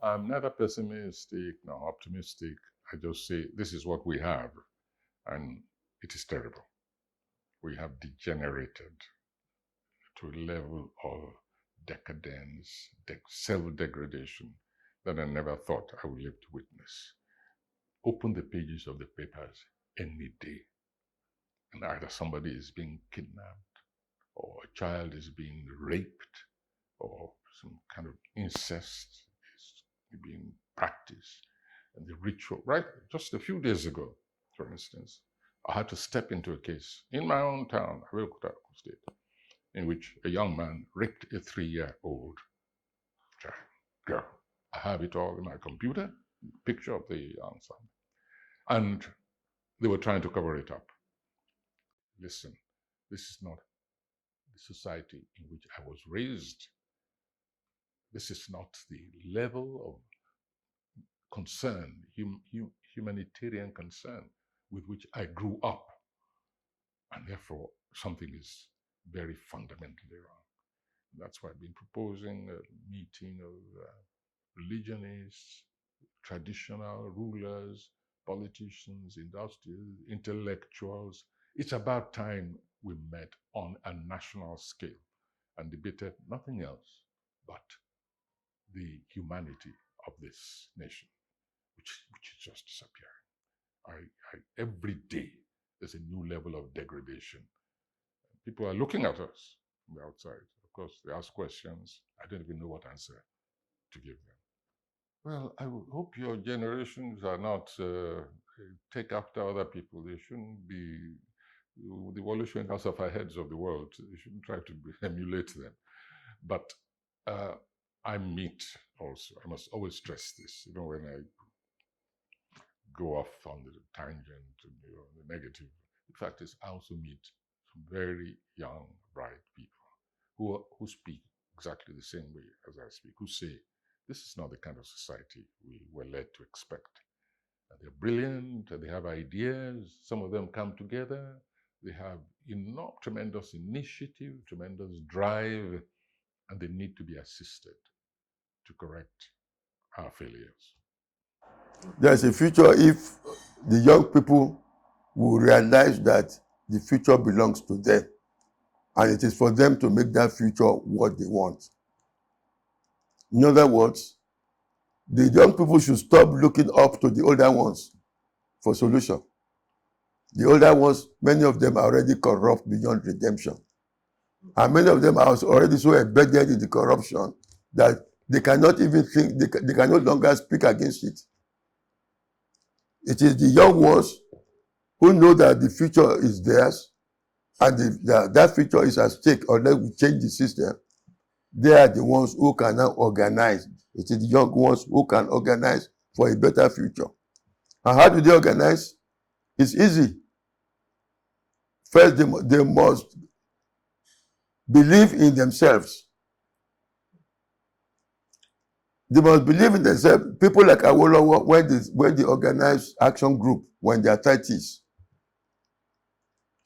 I'm neither pessimistic nor optimistic. I just say this is what we have, and it is terrible. We have degenerated to a level of decadence, self-degradation that I never thought I would live to witness. Open the pages of the papers any day, and either somebody is being kidnapped, or a child is being raped, or some kind of incest is being practiced. And the ritual, right? Just a few days ago, for instance, I had to step into a case in my own town, Abeokuta State, in which a young man raped a 3-year-old child, girl. I have it all in my computer, picture of the son. And they were trying to cover it up. Listen, this is not the society in which I was raised. This is not the level of concern, humanitarian concern with which I grew up. And therefore, something is very fundamentally wrong. That's why I've been proposing a meeting of religionists, traditional rulers, politicians, industrials, intellectuals. It's about time we met on a national scale and debated nothing else but the humanity of this nation, which is just disappearing. Every day there's a new level of degradation. People are looking at us from the outside. Of course, they ask questions. I don't even know what answer to give them. Well, I hope your generations are not take after other people. They shouldn't be the Wole Soyinkas of our heads of the world. They shouldn't try to emulate them. But I meet also. I must always stress this, when I go off on the tangent, the negative. The fact is, I also meet some very young, bright people who speak exactly the same way as I speak, who say, this is not the kind of society we were led to expect. And they're brilliant, and they have ideas. Some of them come together. They have tremendous initiative, tremendous drive, and they need to be assisted to correct our failures. There's a future if the young people will realize that the future belongs to them, and it is for them to make that future what they want. In other words, the young people should stop looking up to the older ones for solution. The older ones, many of them are already corrupt beyond redemption. And many of them are already so embedded in the corruption that they cannot even think, they can no longer speak against it. It is the young ones who know that the future is theirs and that future is at stake unless we change the system. They are the ones who can now organize. It is the young ones who can organize for a better future. And how do they organize? It's easy. First, they must believe in themselves. They must believe in themselves. People like Awolowo, when they organize action group when they are 30s.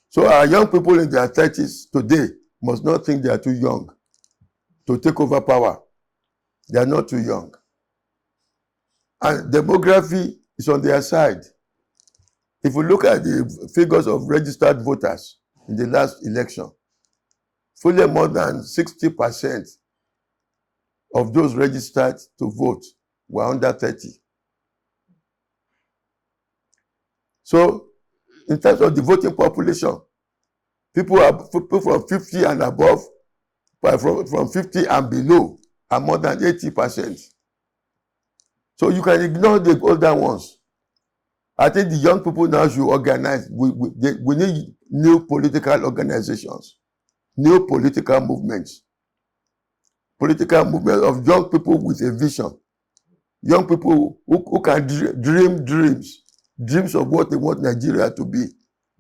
So our young people in their 30s today must not think they are too young to take over power. They are not too young. And demography is on their side. If we look at the figures of registered voters in the last election, fully more than 60% of those registered to vote were under 30. So, in terms of the voting population, people from 50 and above, from 50 and below, are more than 80%. So you can ignore the older ones. I think the young people now should organize. We need new political organizations, new political movements of young people with a vision, young people who can dream dreams of what they want Nigeria to be,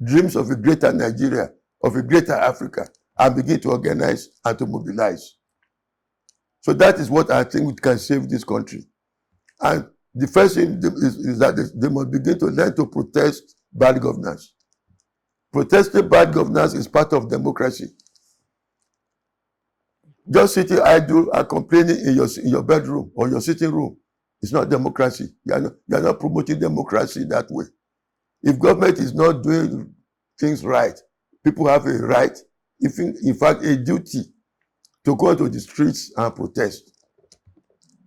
dreams of a greater Nigeria, of a greater Africa, and begin to organize and to mobilize. So that is what I think can save this country. And the first thing is that they must begin to learn to protest bad governance. Protesting bad governance is part of democracy. Just sitting idle and complaining in your bedroom or your sitting room It's not democracy. You are not promoting democracy that way. If government is not doing things right, people have a right, in fact, a duty to go to the streets and protest.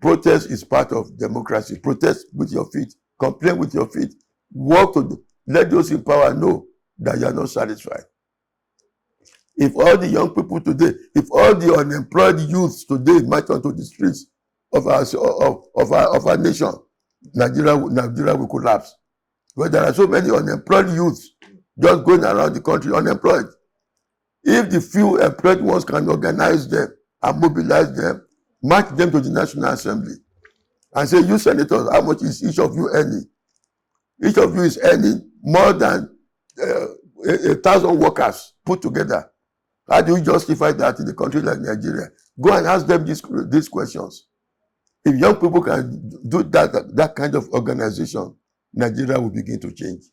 Protest is part of democracy. Protest with your feet. Complain with your feet. Work to let those in power know that you are not satisfied. If all the young people today, if all the unemployed youths today march onto the streets of our nation, Nigeria will collapse. Because there are so many unemployed youths just going around the country unemployed. If the few employed ones can organize them and mobilize them, march them to the National Assembly and say, you senators, how much is each of you earning? Each of you is earning more than 1,000 workers put together. How do you justify that in a country like Nigeria? Go and ask them these questions. If young people can do that kind of organization, Nigeria will begin to change.